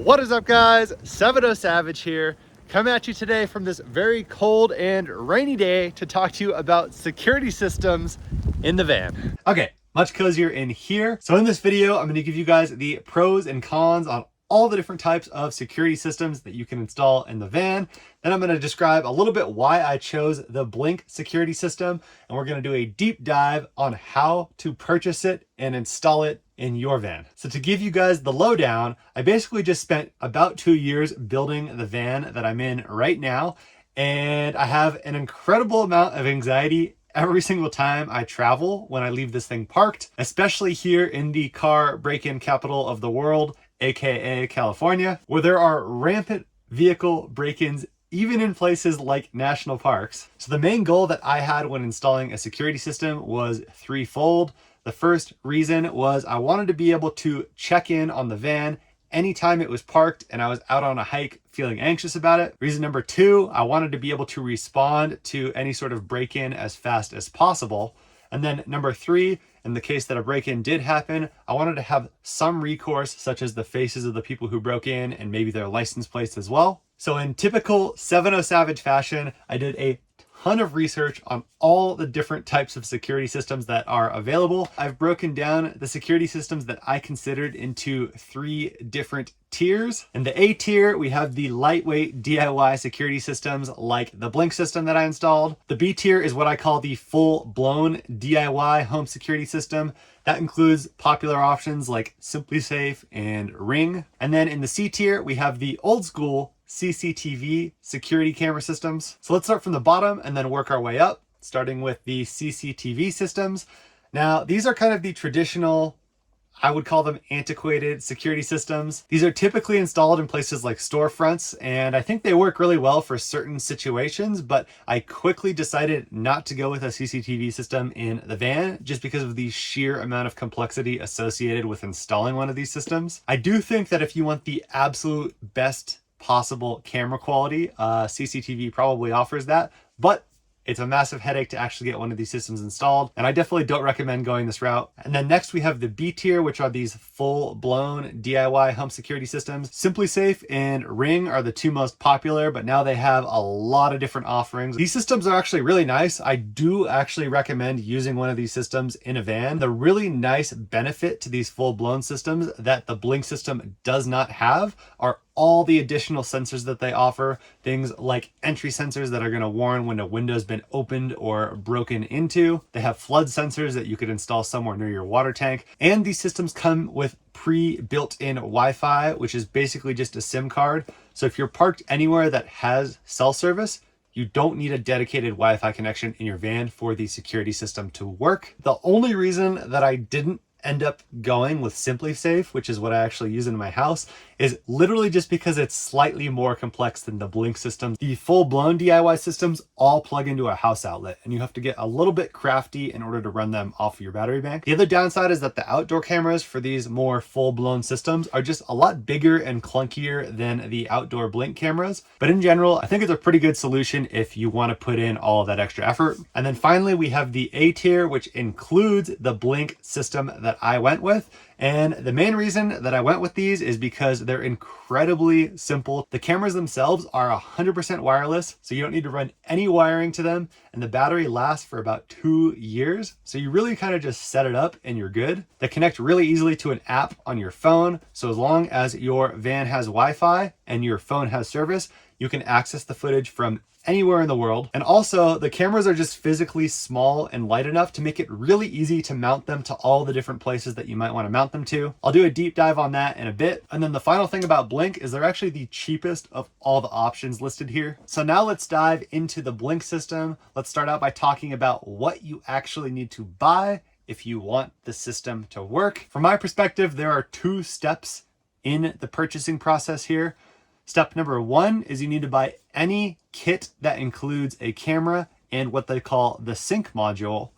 What is up, guys? 70 Savage here, coming at you today from this very cold and rainy day to talk to you about security systems in the van. Okay, much cozier in here. So in this video, I'm going to give you guys the pros and cons on all the different types of security systems that you can install in the van. Then I'm going to describe a little bit why I chose the Blink security system, and we're going to do a deep dive on how to purchase it and install it in your van. So to give you guys the lowdown, I basically just spent about 2 years building the van that I'm in right now, and I have an incredible amount of anxiety every single time I travel when I leave this thing parked, especially here in the car break-in capital of the world, aka California, where there are rampant vehicle break-ins even in places like national parks. So the main goal that I had when installing a security system was threefold. The first reason was I wanted to be able to check in on the van anytime it was parked and I was out on a hike feeling anxious about it. Reason number two, I wanted to be able to respond to any sort of break-in as fast as possible. And then number three, in the case that a break-in did happen, I wanted to have some recourse, such as the faces of the people who broke in and maybe their license plates as well. So in typical 70 Savage fashion, I did a ton of research on all the different types of security systems that are available. I've broken down the security systems that I considered into 3 different tiers. In the A tier, we have the lightweight DIY security systems like the Blink system that I installed. The B tier is what I call the full-blown DIY home security system. That includes popular options like SimpliSafe and Ring. And then in the C tier, we have the old school CCTV security camera systems. So let's start from the bottom and then work our way up, starting with the CCTV systems. Now, these are kind of the traditional, I would call them antiquated security systems. These are typically installed in places like storefronts, and I think they work really well for certain situations, but I quickly decided not to go with a CCTV system in the van just because of the sheer amount of complexity associated with installing one of these systems. I do think that if you want the absolute best possible camera quality, CCTV probably offers that, but it's a massive headache to actually get one of these systems installed, and I definitely don't recommend going this route. And then next we have the B tier, which are these full-blown DIY home security systems. SimpliSafe and Ring are the 2 most popular, but now they have a lot of different offerings. These systems are actually really nice. I do actually recommend using one of these systems in a van. The really nice benefit to these full-blown systems that the Blink system does not have are all the additional sensors that they offer. Things like entry sensors that are going to warn when a window's been opened or broken into. They have flood sensors that you could install somewhere near your water tank. And these systems come with pre-built-in Wi-Fi, which is basically just a SIM card. So if you're parked anywhere that has cell service, you don't need a dedicated Wi-Fi connection in your van for the security system to work. The only reason that I didn't end up going with SimpliSafe, which is what I actually use in my house, is literally just because it's slightly more complex than the Blink system. The full-blown DIY systems all plug into a house outlet, and you have to get a little bit crafty in order to run them off of your battery bank. The other downside is that the outdoor cameras for these more full-blown systems are just a lot bigger and clunkier than the outdoor Blink cameras. But in general, I think it's a pretty good solution if you want to put in all of that extra effort. And then finally, we have the A tier, which includes the Blink system that I went with. And the main reason that I went with these is because they're incredibly simple. The cameras themselves are 100% wireless, so you don't need to run any wiring to them, and the battery lasts for about 2 years. So you really kind of just set it up and you're good. They connect really easily to an app on your phone. So as long as your van has Wi-Fi and your phone has service, you can access the footage from anywhere in the world. And also the cameras are just physically small and light enough to make it really easy to mount them to all the different places that you might want to mount them to. I'll do a deep dive on that in a bit. And then the final thing about Blink is they're actually the cheapest of all the options listed here. So now let's dive into the Blink system. Let's start out by talking about what you actually need to buy if you want the system to work. From my perspective, there are 2 steps in the purchasing process here. Step number 1 is you need to buy any kit that includes a camera and what they call the sync module.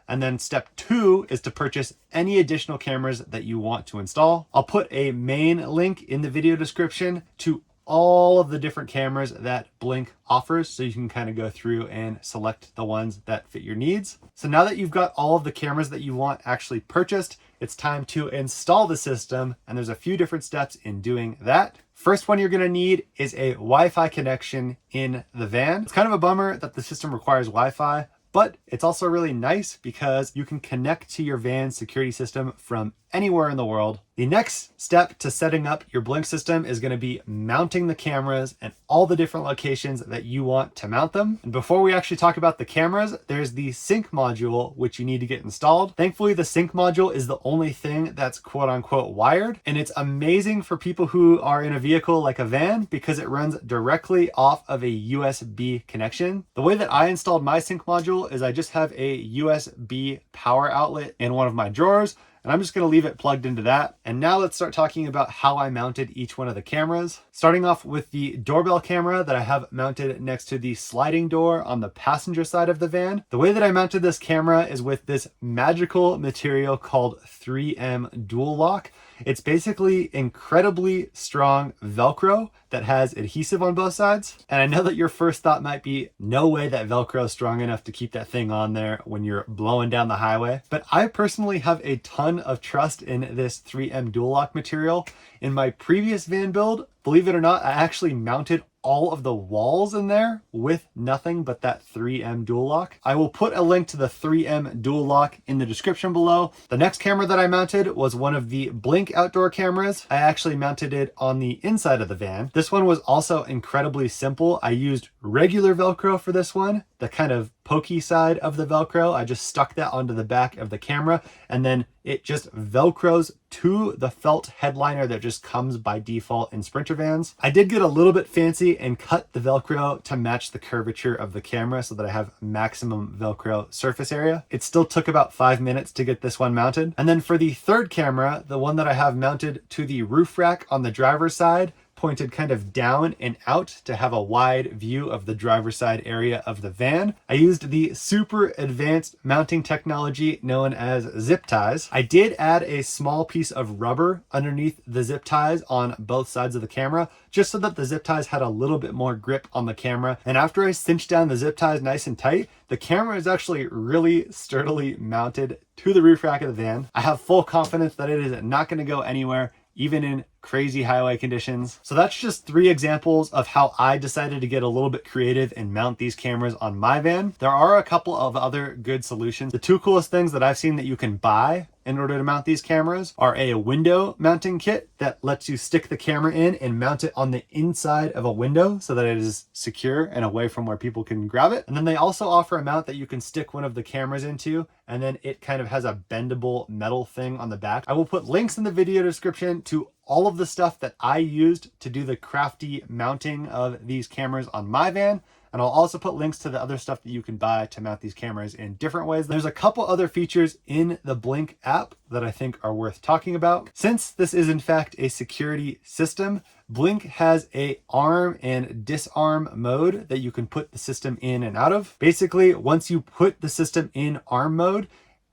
And then step 2 is to purchase any additional cameras that you want to install. I'll put a main link in the video description to all of the different cameras that Blink offers, so you can kind of go through and select the ones that fit your needs. So now that you've got all of the cameras that you want actually purchased, it's time to install the system, and there's a few different steps in doing that. First one you're going to need is a Wi-Fi connection in the van. It's kind of a bummer that the system requires Wi-Fi, but it's also really nice because you can connect to your van's security system from anywhere in the world. The next step to setting up your Blink system is going to be mounting the cameras and all the different locations that you want to mount them. And before we actually talk about the cameras, there's the sync module, which you need to get installed. Thankfully, the sync module is the only thing that's quote unquote wired. And it's amazing for people who are in a vehicle like a van because it runs directly off of a USB connection. The way that I installed my sync module is I just have a USB power outlet in one of my drawers, and I'm just going to leave it plugged into that. And now let's start talking about how I mounted each one of the cameras. Starting off with the doorbell camera that I have mounted next to the sliding door on the passenger side of the van. The way that I mounted this camera is with this magical material called 3M Dual Lock. It's basically incredibly strong Velcro that has adhesive on both sides. And I know that your first thought might be, no way that Velcro is strong enough to keep that thing on there when you're blowing down the highway. But I personally have a ton of trust in this 3M Dual Lock material. In my previous van build, believe it or not, I actually mounted all of the walls in there with nothing but that 3M Dual Lock. I will put a link to the 3M Dual Lock in the description below. The next camera that I mounted was one of the Blink outdoor cameras. I actually mounted it on the inside of the van. This one was also incredibly simple. I used regular Velcro for this one, the kind of pokey side of the Velcro. I just stuck that onto the back of the camera, and then it just Velcros to the felt headliner that just comes by default in Sprinter vans. I did get a little bit fancy and cut the Velcro to match the curvature of the camera so that I have maximum Velcro surface area. It still took about 5 minutes to get this one mounted. And then for the third camera, the one that I have mounted to the roof rack on the driver's side, pointed kind of down and out to have a wide view of the driver's side area of the van, I used the super advanced mounting technology known as zip ties. I did add a small piece of rubber underneath the zip ties on both sides of the camera, just so that the zip ties had a little bit more grip on the camera. And after I cinched down the zip ties nice and tight, the camera is actually really sturdily mounted to the roof rack of the van. I have full confidence that it is not going to go anywhere, even in crazy highway conditions. So that's just 3 examples of how I decided to get a little bit creative and mount these cameras on my van. There are a couple of other good solutions. The 2 coolest things that I've seen that you can buy in order to mount these cameras are a window mounting kit that lets you stick the camera in and mount it on the inside of a window so that it is secure and away from where people can grab it. And then they also offer a mount that you can stick one of the cameras into, and then it kind of has a bendable metal thing on the back. I will put links in the video description to all of the stuff that I used to do the crafty mounting of these cameras on my van. And I'll also put links to the other stuff that you can buy to mount these cameras in different ways. There's a couple other features in the Blink app that I think are worth talking about. Since this is in fact a security system, Blink has a arm and disarm mode that you can put the system in and out of. Basically, once you put the system in arm mode,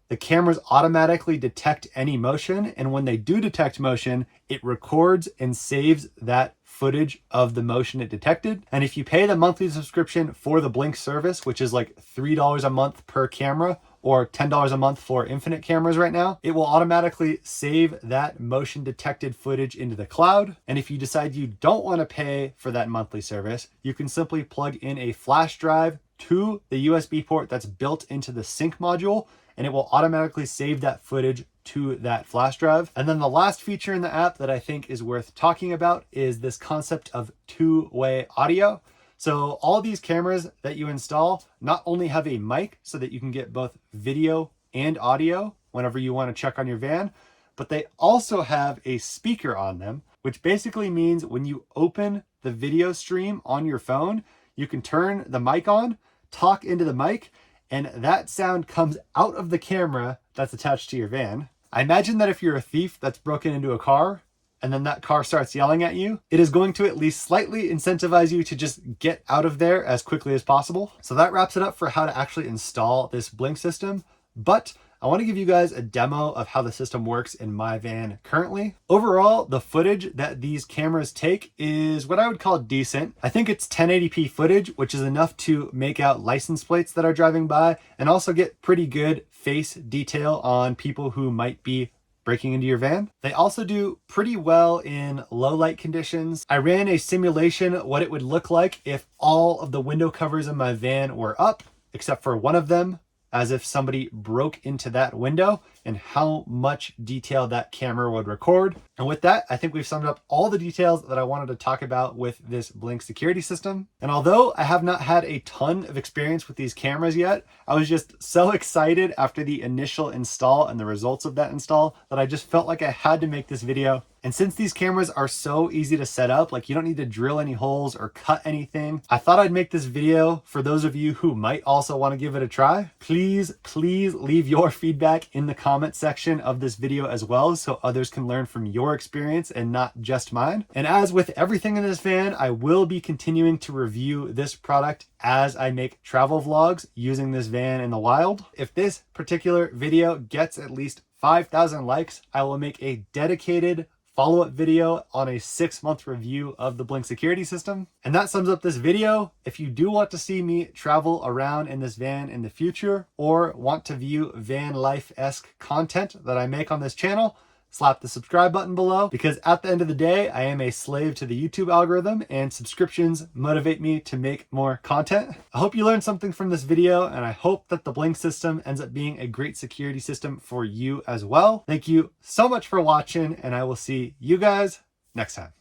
the cameras automatically detect any motion, and when they do detect motion, it records and saves that footage of the motion it detected. And if you pay the monthly subscription for the Blink service, which is like $3 a month per camera or $10 a month for infinite cameras right now, it will automatically save that motion detected footage into the cloud. And if you decide you don't want to pay for that monthly service, you can simply plug in a flash drive to the USB port that's built into the sync module, and it will automatically save that footage to that flash drive. And then the last feature in the app that I think is worth talking about is this concept of 2-way audio. So all these cameras that you install not only have a mic so that you can get both video and audio whenever you want to check on your van, but they also have a speaker on them, which basically means when you open the video stream on your phone, you can turn the mic on, talk into the mic, and that sound comes out of the camera that's attached to your van. I imagine that if you're a thief that's broken into a car and then that car starts yelling at you, it is going to at least slightly incentivize you to just get out of there as quickly as possible. So that wraps it up for how to actually install this Blink system. But I want to give you guys a demo of how the system works in my van currently. Overall, the footage that these cameras take is what I would call decent. I think it's 1080p footage, which is enough to make out license plates that are driving by and also get pretty good face detail on people who might be breaking into your van. They also do pretty well in low light conditions. I ran a simulation what it would look like if all of the window covers in my van were up, except for one of them, as if somebody broke into that window, and how much detail that camera would record. And with that, I think we've summed up all the details that I wanted to talk about with this Blink security system. And although I have not had a ton of experience with these cameras yet, I was just so excited after the initial install and the results of that install that I just felt like I had to make this video. And since these cameras are so easy to set up, like you don't need to drill any holes or cut anything, I thought I'd make this video for those of you who might also want to give it a try. Please leave your feedback in the comment section of this video as well, so others can learn from your experience and not just mine. And as with everything in this van, I will be continuing to review this product as I make travel vlogs using this van in the wild. If this particular video gets at least 5,000 likes, I will make a dedicated follow-up video on a 6-month review of the Blink security system. And that sums up this video. If you do want to see me travel around in this van in the future, or want to view van life-esque content that I make on this channel, slap the subscribe button below, because at the end of the day, I am a slave to the YouTube algorithm and subscriptions motivate me to make more content. I hope you learned something from this video, and I hope that the Blink system ends up being a great security system for you as well. Thank you so much for watching, and I will see you guys next time.